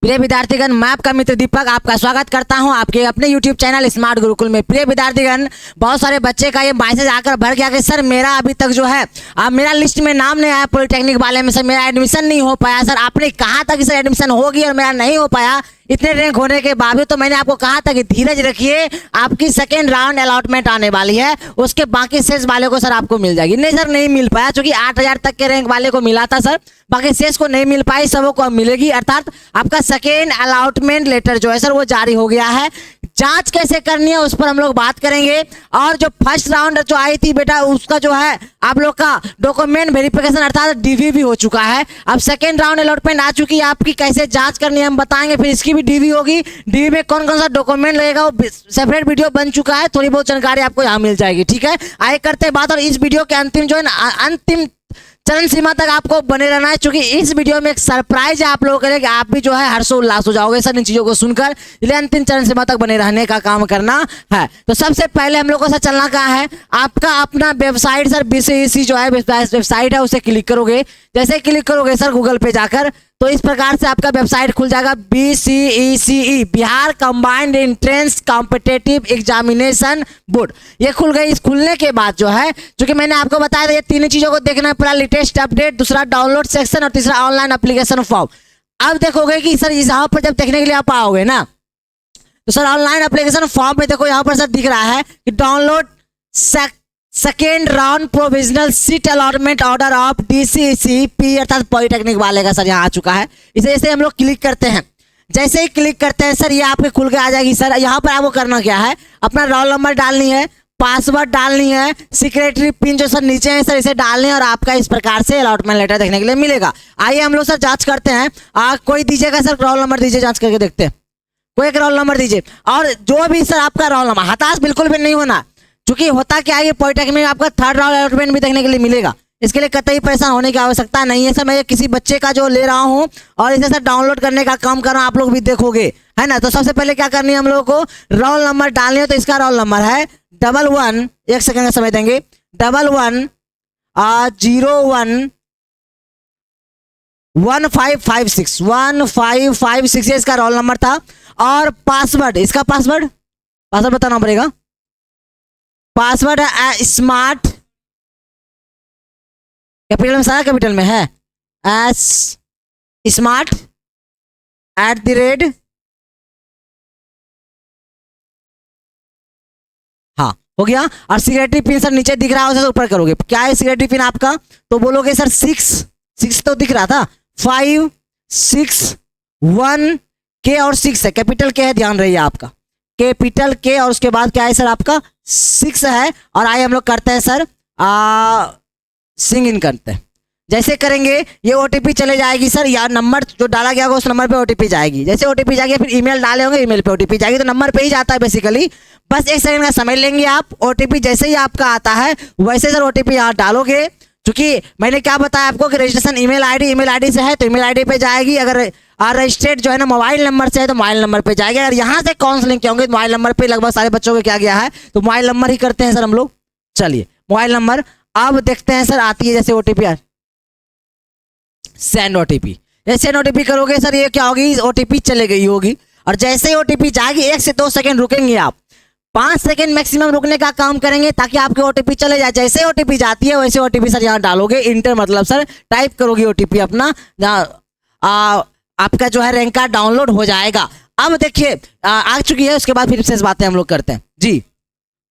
प्रिय विद्यार्थीगण, मैं आपका मित्र दीपक आपका स्वागत करता हूं आपके अपने YouTube चैनल स्मार्ट गुरुकुल में। प्रिय विद्यार्थीगण, बहुत सारे बच्चे का ये मैसेज आकर भर गया कि सर मेरा अभी तक जो है मेरा लिस्ट में नाम नहीं आया पॉलिटेक्निक वाले में, सर मेरा एडमिशन नहीं हो पाया। सर आपने कहा था कि सर एडमिशन होगी और मेरा नहीं हो पाया इतने रैंक होने के बावजूद। तो मैंने आपको कहा था कि धीरज रखिए, आपकी सेकेंड राउंड अलॉटमेंट आने वाली है, उसके बाकी शेष वाले को सर आपको मिल जाएगी। नहीं सर नहीं मिल पाया, क्योंकि 8000 तक के रैंक वाले को मिला था सर, बाकी शेष को नहीं मिल पाई, सबों को अब मिलेगी। अर्थात आपका सेकेंड अलॉटमेंट लेटर जो है सर वो जारी हो गया है। जांच कैसे करनी है उस पर हम लोग बात करेंगे। और जो फर्स्ट राउंड जो आई थी बेटा, उसका जो है आप लोग का डॉक्यूमेंट वेरिफिकेशन अर्थात डीवी भी हो चुका है। अब सेकेंड राउंड अलॉटमेंट आ चुकी है, आपकी कैसे जांच करनी है हम बताएंगे। फिर इसकी भी डीवी होगी, डीवी में कौन कौन सा डॉक्यूमेंट लगेगा वो सेपरेट वीडियो बन चुका है, थोड़ी बहुत जानकारी आपको यहाँ मिल जाएगी। ठीक है, आगे करते हैं बात। और इस वीडियो के अंतिम जो है ना, अंतिम चरण सीमा तक आपको बने रहना है, क्योंकि इस वीडियो में एक सरप्राइज है आप लोगों के लिए कि आप भी जो है हर्षोल्लास हो जाओगे सर इन चीजों को सुनकर, इसलिए अंतिम चरण सीमा तक बने रहने का काम करना है। तो सबसे पहले हम लोग को सर चलना कहाँ है, आपका अपना वेबसाइट सर BCEC जो है वेबसाइट है उसे क्लिक करोगे। जैसे क्लिक करोगे सर गूगल पे जाकर, तो इस प्रकार से आपका वेबसाइट खुल जाएगा। BCECE Bihar combined entrance competitive examination board, ये खुल गई। इस खुलने के बाद जो है, क्योंकि मैंने आपको बताया था ये तीन चीजों को देखना है, पहला लेटेस्ट अपडेट, दूसरा डाउनलोड सेक्शन और तीसरा ऑनलाइन एप्लीकेशन फॉर्म। अब देखोगे कि सर यहाँ पर जब देखने के लिए आप आओगे ना, तो सर ऑनलाइन एप्लीकेशन फॉर्म में देखो यहाँ पर सर दिख रहा है कि download second round provisional seat allotment order of DCECP अर्थात पॉलिटेक्निक वाले का सर यहाँ आ चुका है। इसे जैसे हम लोग क्लिक करते हैं, जैसे ही क्लिक करते हैं सर ये आपके खुल के आ जाएगी। सर यहाँ पर आपको करना क्या है, अपना रोल नंबर डालनी है, पासवर्ड डालनी है, सिक्योरिटी पिन जो सर नीचे है सर इसे डालनी है, और आपका इस प्रकार से अलॉटमेंट लेटर देखने के लिए मिलेगा। आइए हम लोग सर जांच करते हैं। कोई दीजिएगा सर, रोल नंबर दीजिए, जांच करके देखते हैं। कोई एक रोल नंबर दीजिए, और जो भी सर आपका रोल नंबर, हताश बिल्कुल भी नहीं होना, क्योंकि होता क्या है पॉलिटेक्निक में आपका थर्ड राउंड अलॉटमेंट भी देखने के लिए मिलेगा, इसके लिए कतई परेशान होने की आवश्यकता नहीं है सर। मैं किसी बच्चे का जो ले रहा हूं और इसे सर डाउनलोड करने का काम कर रहा हूं, आप लोग भी देखोगे है ना। तो सबसे पहले क्या करनी है हम लोगों को, रोल नंबर डालनी है। तो इसका रोल नंबर है 11, एक सेकंड का समय देंगे, 11011556 ये इसका रोल नंबर था। और पासवर्ड, इसका पासवर्ड बताना पड़ेगा। पासवर्ड है स्मार्ट, कैपिटल में, सारा कैपिटल में है, एस स्मार्ट @ हाँ हो गया। और सिक्योरिटी पिन सर नीचे दिख रहा है, उसे ऊपर करोगे। क्या है सिक्योरिटी पिन आपका, तो बोलोगे सर 6 तो दिख रहा था, 5 6 1 K और 6 है, कैपिटल K है, ध्यान रहिए आपका कैपिटल K, और उसके बाद क्या है सर आपका 6 है। और आइए हम लोग करते हैं सर सिंग इन करते हैं। जैसे करेंगे ये OTP चले जाएगी सर, या नंबर जो डाला गया होगा उस नंबर पे OTP जाएगी। जैसे OTP जाएगी फिर ईमेल डाले होंगे, ईमेल पे OTP जाएगी, तो नंबर पे ही जाता है बेसिकली। बस 1 सेकंड का समय लेंगे आप। OTP जैसे ही आपका आता है वैसे सर OTP यहाँ डालोगे। क्योंकि मैंने क्या बताया आपको कि रजिस्ट्रेशन ईमेल आईडी से है, तो ईमेल आईडी पे जाएगी। अगर रजिस्टर्ड जो है ना मोबाइल नंबर से है तो मोबाइल नंबर पे जाएगी। अगर यहाँ से काउंसलिंग के होंगे तो मोबाइल नंबर पे लगभग सारे बच्चों को क्या गया है, तो मोबाइल नंबर ही करते हैं सर हम लोग। चलिए मोबाइल नंबर अब देखते हैं सर, आती है जैसे OTP सेंड OTP। जैसे OTP करोगे सर ये क्या होगी, OTP चले गई होगी। और जैसे ही OTP जाएगी 1 से 2 सेकंड रुकेंगे आप, 5 सेकंड मैक्सिमम रुकने का काम करेंगे ताकि आपके OTP चले जाए। जैसे OTP जाती है वैसे OTP सर यहाँ डालोगे, इंटर मतलब सर टाइप करोगे OTP अपना, आपका जो है रैंक कार्ड डाउनलोड हो जाएगा। अब देखिए आ चुकी है, उसके बाद फिर से बातें हम लोग करते हैं जी।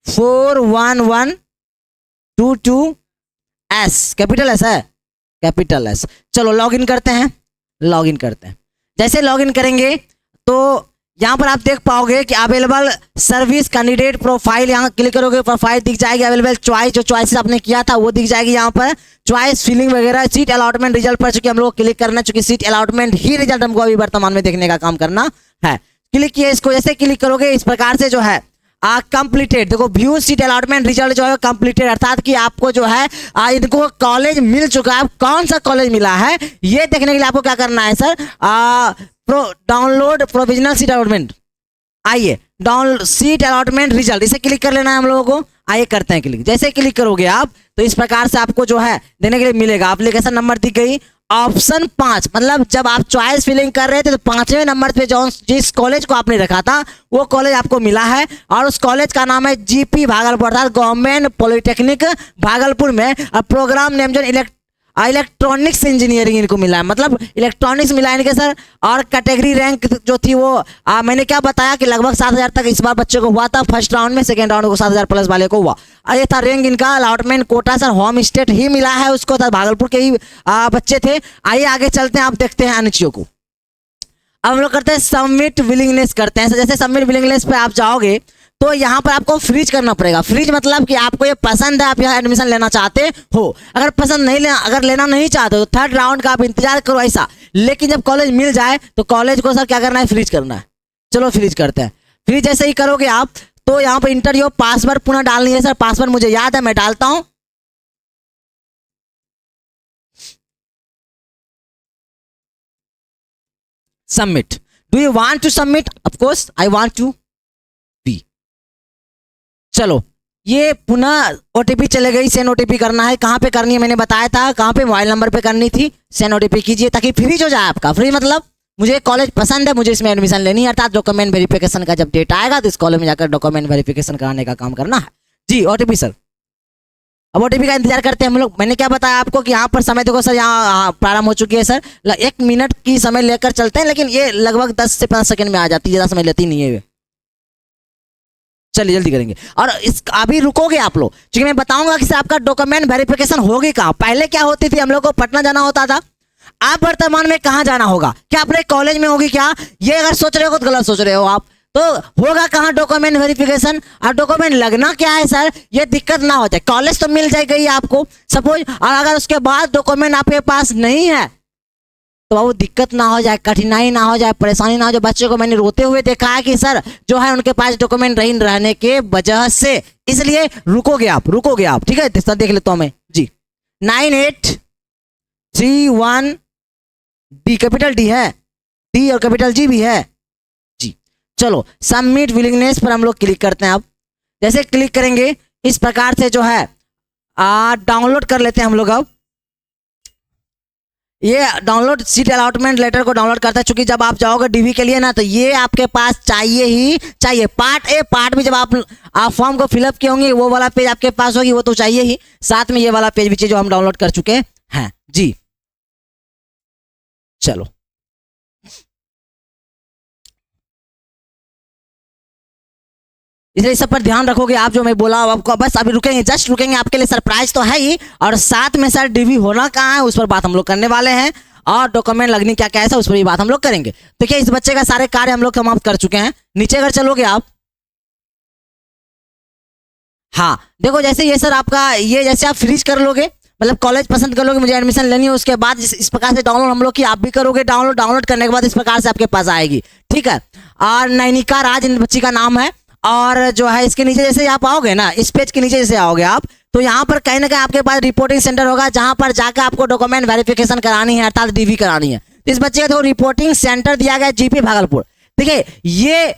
41122S कैपिटल S है, कैपिटल S। चलो लॉगिन करते हैं। जैसे लॉगिन करेंगे तो यहाँ पर आप देख पाओगे कि अवेलेबल सर्विस कैंडिडेट प्रोफाइल, यहाँ क्लिक करोगे प्रोफाइल दिख जाएगी। अवेलेबल चॉइस, जो चॉइसेस आपने किया था वो दिख जाएगी यहाँ पर, चॉइस फिलिंग वगैरह। सीट अलॉटमेंट रिजल्ट पर चूंकि हम लोग क्लिक करना, चूंकि सीट अलॉटमेंट ही रिजल्ट हमको अभी वर्तमान में देखने का काम करना है। क्लिक किए इसको, जैसे क्लिक करोगे इस प्रकार से जो है कंप्लीटेड, देखो व्यू सीट अलॉटमेंट रिजल्ट जो है कंप्लीटेड, अर्थात कि आपको जो है इनको कॉलेज मिल चुका है। कौन सा कॉलेज मिला है ये देखने के लिए आपको क्या करना है sir, download provisional seat allotment. आइए डाउनलोड सीट अलॉटमेंट रिजल्ट, इसे क्लिक कर लेना है हम लोगों को। आइए करते हैं क्लिक। जैसे क्लिक करोगे आप तो इस प्रकार से आपको जो है देने के लिए मिलेगा, एप्लीकेशन नंबर दी गई ऑप्शन 5, मतलब जब आप चॉइस फिलिंग कर रहे थे तो 5वें नंबर पे जो जिस कॉलेज को आपने रखा था वो कॉलेज आपको मिला है, और उस कॉलेज का नाम है जीपी भागलपुर, अर्थात गवर्नमेंट पॉलिटेक्निक भागलपुर में। और प्रोग्राम नेम जो इलेक्ट्रॉनिक्स इंजीनियरिंग इनको मिला है, मतलब इलेक्ट्रॉनिक्स मिला है इनके सर। और कैटेगरी रैंक जो थी वो मैंने क्या बताया कि लगभग 7,000 तक इस बार बच्चों को हुआ था फर्स्ट राउंड में, सेकेंड राउंड को 7,000 प्लस वाले को हुआ। और ये था रैंक इनका, allotment quota sir home state ही मिला है उसको, था भागलपुर के ही बच्चे थे। आइए आगे चलते हैं, आप देखते हैं अन्य चीजों को। अब हम लोग करते हैं सबमिट विलिंगनेस करते हैं। जैसे सबमिट विलिंगनेस पे आप जाओगे तो यहाँ पर आपको फ्रीज करना पड़ेगा। फ्रीज मतलब कि आपको ये पसंद है, आप यहाँ एडमिशन लेना चाहते हो। अगर पसंद नहीं लेना, अगर लेना नहीं चाहते तो थर्ड राउंड का आप इंतजार करो ऐसा। लेकिन जब कॉलेज मिल जाए तो कॉलेज को सर क्या करना है, फ्रीज करना है। चलो फ्रीज करते हैं। फ्रीज जैसे ही करोगे आप तो यहाँ पर इंटर योर पासवर्ड पुनः डालनी है। सर पासवर्ड मुझे याद है, मैं डालता हूँ। Submit. Do you want to submit? Of course I want to be. चलो ये पुनः ओटीपी चले गई, सेंड ओटीपी करना है। कहाँ पे करनी है मैंने बताया था, कहाँ पे, मोबाइल नंबर पे करनी थी। सेंड ओटीपी कीजिए ताकि फ्रीज हो जाए आपका। फ्री मतलब मुझे कॉलेज पसंद है, मुझे इसमें एडमिशन लेनी है, अर्थात डॉक्यूमेंट वेरिफिकेशन का जब डेट आएगा तो इस कॉलेज में जाकर डॉक्यूमेंट वेरिफिकेशन कराने का काम करना है जी। ओटीपी सर, अब ओटीपी का इंतजार करते हैं हम लोग। मैंने क्या बताया आपको कि यहाँ पर समय देखो सर, यहाँ प्रारंभ हो चुकी है सर। 1 मिनट की समय लेकर चलते हैं, लेकिन ये लगभग 10 से 15 सेकंड में आ जाती है, ज़्यादा समय लेती नहीं है। चलिए जल्दी करेंगे। और इस अभी रुकोगे आप लोग, क्योंकि मैं बताऊंगा कि आपका डॉक्यूमेंट वेरिफिकेशन होगी कहाँ। पहले क्या होती थी, हम लोग को पटना जाना होता था। आप वर्तमान में कहाँ जाना होगा, क्या अपने कॉलेज में होगी क्या? ये अगर सोच रहे हो तो गलत सोच रहे हो आप। तो होगा कहाँ डॉक्यूमेंट वेरिफिकेशन? और डॉक्यूमेंट लगना क्या है सर, ये दिक्कत ना हो जाए। कॉलेज तो मिल जाएगी आपको सपोज, और अगर उसके बाद डॉक्यूमेंट आपके पास नहीं है तो वो दिक्कत ना हो जाए, कठिनाई ना हो जाए, परेशानी ना हो जाए। बच्चे को मैंने रोते हुए देखा है कि सर जो है उनके पास डॉक्यूमेंट नहीं रहने के वजह से, इसलिए रुकोगे आप ठीक है। देख लेता हूं मैं जी। 9831 डी, कैपिटल डी है, डी और कैपिटल जी भी है जी। चलो सबमिट विलिंगनेस पर हम लोग क्लिक करते हैं। अब जैसे क्लिक करेंगे इस प्रकार से जो है डाउनलोड कर लेते हैं हम लोग। अब ये डाउनलोड सीट अलॉटमेंट लेटर को डाउनलोड करता है, चूंकि जब आप जाओगे डीवी के लिए ना तो ये आपके पास चाहिए ही चाहिए। पार्ट ए, पार्ट भी जब आप फॉर्म को फिलअप किए होंगे वो वाला पेज आपके पास होगी, वो तो चाहिए ही। साथ में ये वाला पेज भी चाहिए जो हम डाउनलोड कर चुके हैं जी। चलो इसलिए सब पर ध्यान रखोगे आप, जो मैं बोला आपको। बस अभी रुकेंगे, जस्ट रुकेंगे, आपके लिए सरप्राइज तो है ही, और साथ में सर डीवी होना कहाँ है उस पर बात हम लोग करने वाले हैं, और डॉक्यूमेंट लगनी क्या क्या है उस पर भी बात हम लोग करेंगे। तो क्या इस बच्चे का सारे कार्य हम लोग समाप्त कर चुके हैं। नीचे अगर चलोगे आप, हाँ देखो जैसे ये सर आपका, ये जैसे आप फ्रीज कर लोगे, मतलब कॉलेज पसंद कर लोगे, मुझे एडमिशन लेनी है, उसके बाद इस प्रकार से डाउनलोड हम लोग की आप भी करोगे। डाउनलोड करने के बाद इस प्रकार से आपके पास आएगी, ठीक है। और नैनिका राज इन बच्ची का नाम है। और जो है इसके नीचे जैसे आप आओगे ना, इस पेज के नीचे जैसे आओगे आप तो यहाँ पर कहीं ना कहीं आपके पास रिपोर्टिंग सेंटर होगा, जहाँ पर जाकर आपको डॉक्यूमेंट वेरिफिकेशन करानी है, अर्थात डीवी करानी है। इस बच्चे का तो रिपोर्टिंग सेंटर दिया गया जीपी भागलपुर। देखिए ये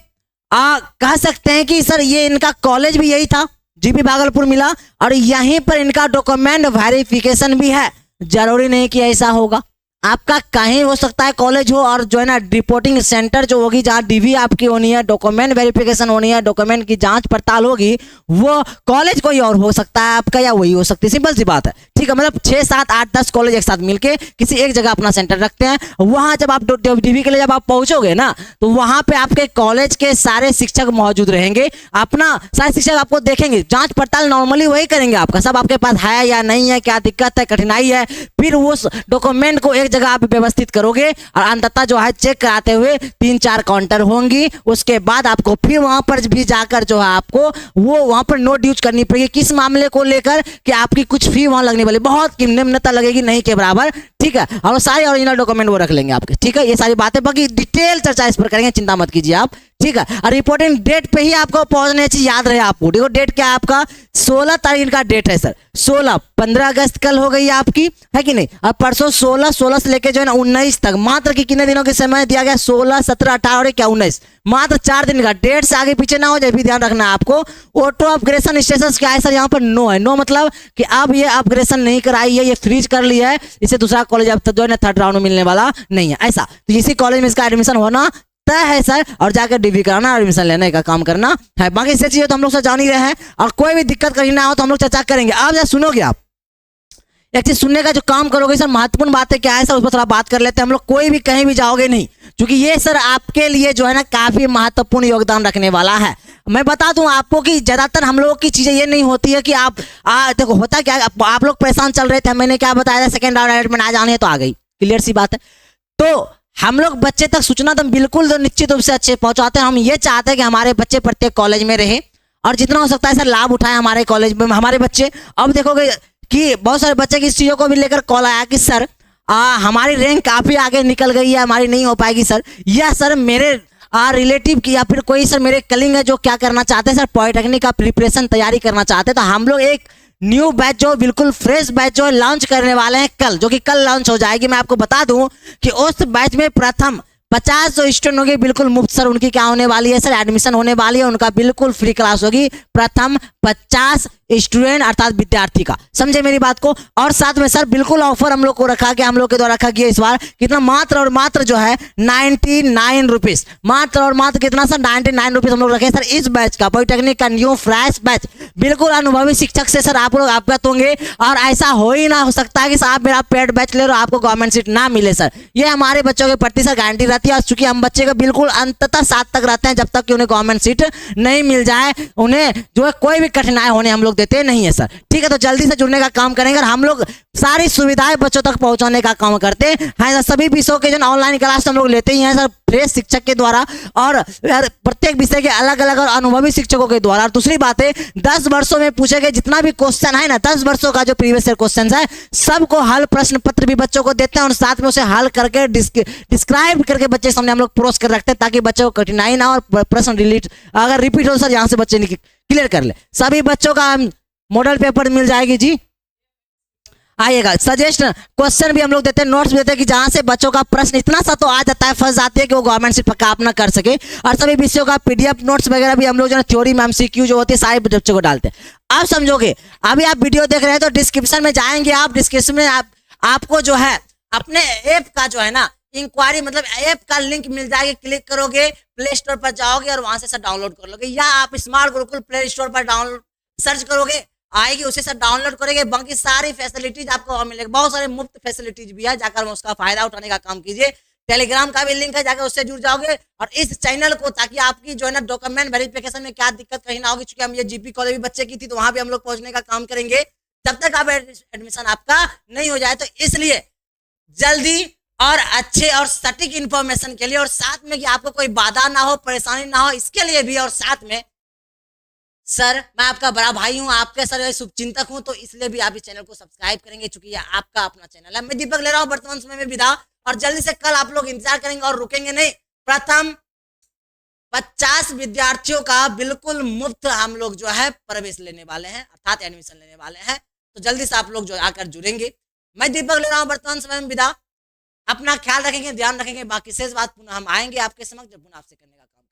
कह सकते हैं कि सर ये इनका कॉलेज भी यही था, जीपी भागलपुर मिला, और यहीं पर इनका डॉक्यूमेंट वेरिफिकेशन भी है। जरूरी नहीं कि ऐसा होगा, आपका कहीं हो सकता है कॉलेज हो और जो है ना रिपोर्टिंग सेंटर जो होगी जहाँ डीवी आपकी होनी है, डॉक्यूमेंट वेरिफिकेशन होनी है, डॉक्यूमेंट की जांच पड़ताल होगी, वो कॉलेज कोई और हो सकता है आपका, या वही हो सकती है। सिंपल सी बात है, ठीक है। मतलब 6, 7, 8, 10 कॉलेज एक साथ मिलके किसी एक जगह अपना सेंटर रखते हैं। वहां जब आप डीवी के लिए जब आप पहुंचोगे ना तो वहां पे आपके कॉलेज के सारे शिक्षक मौजूद रहेंगे, अपना सारे शिक्षक आपको देखेंगे, जांच पड़ताल नॉर्मली वही करेंगे आपका, सब आपके पास है या नहीं है, क्या दिक्कत है, कठिनाई है। फिर उस डॉक्यूमेंट को एक जगह आप व्यवस्थित करोगे और अंततः जो है चेक कराते हुए 3-4 काउंटर होंगी। उसके बाद आपको फिर वहां पर भी जाकर जो है आपको वो वहां पर नोट यूज करनी पड़ेगी, किस मामले को लेकर कि आपकी कुछ फी वहां लगने वाली, बहुत निम्नता लगेगी, नहीं के बराबर, ठीक है। और सारे ओरिजिनल डॉक्यूमेंट वो रख लेंगे आपके, ठीक है। ये सारी बातें बाकी डिटेल चर्चा इस पर करेंगे, चिंता मत कीजिए आप, ठीक है। और रिपोर्टिंग डेट पे ही आपको पहुंचने चाहिए, याद रहे आपको। देखो डेट क्या है आपका, 16 तारीख का डेट है सर, 16, 15 अगस्त कल हो गई आपकी, है कि नहीं। और परसों 16, 16 से लेके जो है ना 19 तक, मात्र कितने दिनों के समय दिया गया, 16, 17, 18 और क्या 19, मात्र 4 दिन का। डेट से आगे पीछे ना हो जाए, भी ध्यान रखना है आपको। ऑटो अपग्रेडेशन स्टेटस क्या है सर, यहाँ पर नो है। नो मतलब कि अब ये अपग्रेडेशन नहीं कराई है, ये फ्रीज कर लिया है, इसे दूसरा कॉलेज अब जो है ना थर्ड राउंड में मिलने वाला नहीं है ऐसा। तो इसी कॉलेज में इसका एडमिशन होना तय है सर, और जाकर डिग्री कराना, एडमिशन लेने का काम करना है। बाकी से चीजें तो हम लोग से जान ही रहे हैं, और कोई भी दिक्कत कहीं ना हो तो हम लोग चर्चा करेंगे। आप जरा सुनोगे, आप एक चीज सुनने का जो काम करोगे सर, महत्वपूर्ण बातें क्या है सर, उस पर थोड़ा बात कर लेते हैं हम लोग। कोई भी कहीं भी जाओगे नहीं, क्योंकि ये सर आपके लिए जो है ना काफी महत्वपूर्ण योगदान रखने वाला है। मैं बता दूं आपको कि ज्यादातर हम लोगों की चीजें ये नहीं होती है कि आप देखो होता क्या, आप लोग परेशान चल रहे थे, मैंने क्या बताया था, सेकंड राउंड एडमिट आ जाने तो आ गई, क्लियर सी बात है। तो हम लोग बच्चे तक सूचना तो बिल्कुल तो निश्चित रूप से अच्छे पहुंचाते हैं। हम ये चाहते हैं कि हमारे बच्चे प्रत्येक कॉलेज में रहे, और जितना हो सकता है सर लाभ उठाए हमारे कॉलेज में हमारे बच्चे। अब देखोगे कि बहुत सारे बच्चे की चीजों को भी लेकर कॉल आया कि सर हमारी रैंक काफी आगे निकल गई है, हमारी नहीं हो पाएगी सर, या सर मेरे रिलेटिव की या फिर कोई सर मेरे कलिंग है जो क्या करना चाहते हैं सर, पॉलिटेक्निक का प्रिपरेशन तैयारी करना चाहते हैं। तो हम लोग एक न्यू बैच जो बिल्कुल फ्रेश बैच जो लॉन्च करने वाले हैं कल, जो कि कल लॉन्च हो जाएगी। मैं आपको बता दूं कि उस बैच में प्रथम 50 जो स्टूडेंट होंगे बिल्कुल मुफ्त सर, उनकी क्या होने वाली है सर, एडमिशन होने वाली है, उनका बिल्कुल फ्री क्लास होगी। प्रथम 50 स्टूडेंट अर्थात विद्यार्थी का, समझे मेरी बात को। और साथ में सर बिल्कुल ऑफर हम लोग को रखा गया, हम लोग के द्वारा रखा गया इस बार कितना, मात्र और मात्र जो है 99 रुपीज, मात्र और मात्र कितना सर, 99 रुपीज हम लोग रखे सर इस बैच का, पॉलिटेक्निक का न्यू फ्रेश बैच। बिल्कुल अनुभवी शिक्षक से सर आप लोग अवगत होंगे, और ऐसा हो ही ना हो सकता है कि साहब मेरा पेड बैच ले रहे हो आपको गवर्नमेंट सीट ना मिले सर। ये हमारे बच्चों के प्रति सर गारंटी रहती है, चूंकि हम बच्चे का बिल्कुल अंततः 7 तक रहते हैं, जब तक कि उन्हें गवर्नमेंट सीट नहीं मिल जाए, उन्हें जो है कोई भी कठिनाई होने हम लोग देते नहीं है सर, ठीक है। तो जल्दी से जुड़ने का काम करेंगे, और हम लोग सारी सुविधाएं बच्चों तक पहुंचाने का काम करते हैं। सभी विषयों के जो ऑनलाइन क्लास हम लोग लेते ही हैं सर, फ्रेश शिक्षक के द्वारा, और प्रत्येक विषय के अलग अलग और अनुभवी शिक्षकों के द्वारा। और दूसरी बात है, 10 वर्षों में पूछे गए जितना भी क्वेश्चन है ना, 10 वर्षों का जो प्रीवियस ईयर क्वेश्चन है, सबको हल प्रश्न पत्र भी बच्चों को देते हैं, और साथ में उसे हल करके डिस्क्राइब करके बच्चे सामने हम लोग प्रोस कर रखते हैं, ताकि बच्चों को कठिनाई ना और प्रश्न अगर रिपीट हो सर, यहाँ से बच्चे क्लियर कर ले। सभी बच्चों का मॉडल पेपर मिल जाएगी जी, आइएगा। सजेशन क्वेश्चन भी हम लोग देते हैं, नोट्स भी देते हैं, कि जहां से बच्चों का प्रश्न इतना सा तो आ जाता है, फंस जाती है कि वो गवर्नमेंट सीट पक्का अपना कर सके। और सभी विषयों का पीडीएफ नोट्स वगैरह भी हम लोग जो है थ्योरी में एमसीक्यू जो होती है सारे बच्चों को डालते हैं। आप समझोगे, अभी आप वीडियो देख रहे हैं तो डिस्क्रिप्शन में जाएंगे आप, डिस्क्रिप्शन में आपको जो है अपने ऐप का जो है ना इंक्वायरी मतलब ऐप का लिंक मिल जाएगी, क्लिक करोगे प्ले स्टोर पर जाओगे और वहां से सर डाउनलोड कर लोगे, या आप स्मार्ट गुरुकुल प्ले स्टोर पर डाउनलोड सर्च करोगे आएगी, उसे सर डाउनलोड करेंगे। बाकी सारी फैसिलिटीज आपको मिलेगी, बहुत सारे मुफ्त फैसिलिटीज भी है, जाकर उसका फायदा उठाने का काम कीजिए। टेलीग्राम का भी लिंक है, जाकर उससे जुड़ जाओगे। और इस चैनल को, ताकि आपकी जो है ना डॉक्यूमेंट वेरिफिकेशन में क्या दिक्कत कहीं ना होगी, क्योंकि हम ये जीपी कॉलेज भी बच्चे की थी तो वहां भी हम लोग पहुंचने का काम करेंगे, जब तक आप एडमिशन आपका नहीं हो जाए। तो इसलिए जल्दी और अच्छे और सटीक इंफॉर्मेशन के लिए, और साथ में कि आपको कोई बाधा ना हो, परेशानी ना हो, इसके लिए भी, और साथ में सर मैं आपका बड़ा भाई हूं, आपके सर शुभचिंतक हूं, तो इसलिए भी आप इस चैनल को सब्सक्राइब करेंगे, क्योंकि ये आपका अपना चैनल है। मैं दीपक ले रहा हूं वर्तमान समय में विदा, और जल्दी से कल आप लोग इंतजार करेंगे और रुकेंगे नहीं। प्रथम 50 विद्यार्थियों का बिल्कुल मुफ्त हम लोग जो है प्रवेश लेने वाले हैं, अर्थात एडमिशन लेने वाले हैं। तो जल्दी से आप लोग जो आकर जुड़ेंगे। मैं दीपक ले रहा हूं वर्तमान समय में विदा, अपना ख्याल रखेंगे, ध्यान रखेंगे। बाकी शेष बात पुनः हम आएंगे आपके समक्ष, जब पुनः आपसे करने का काम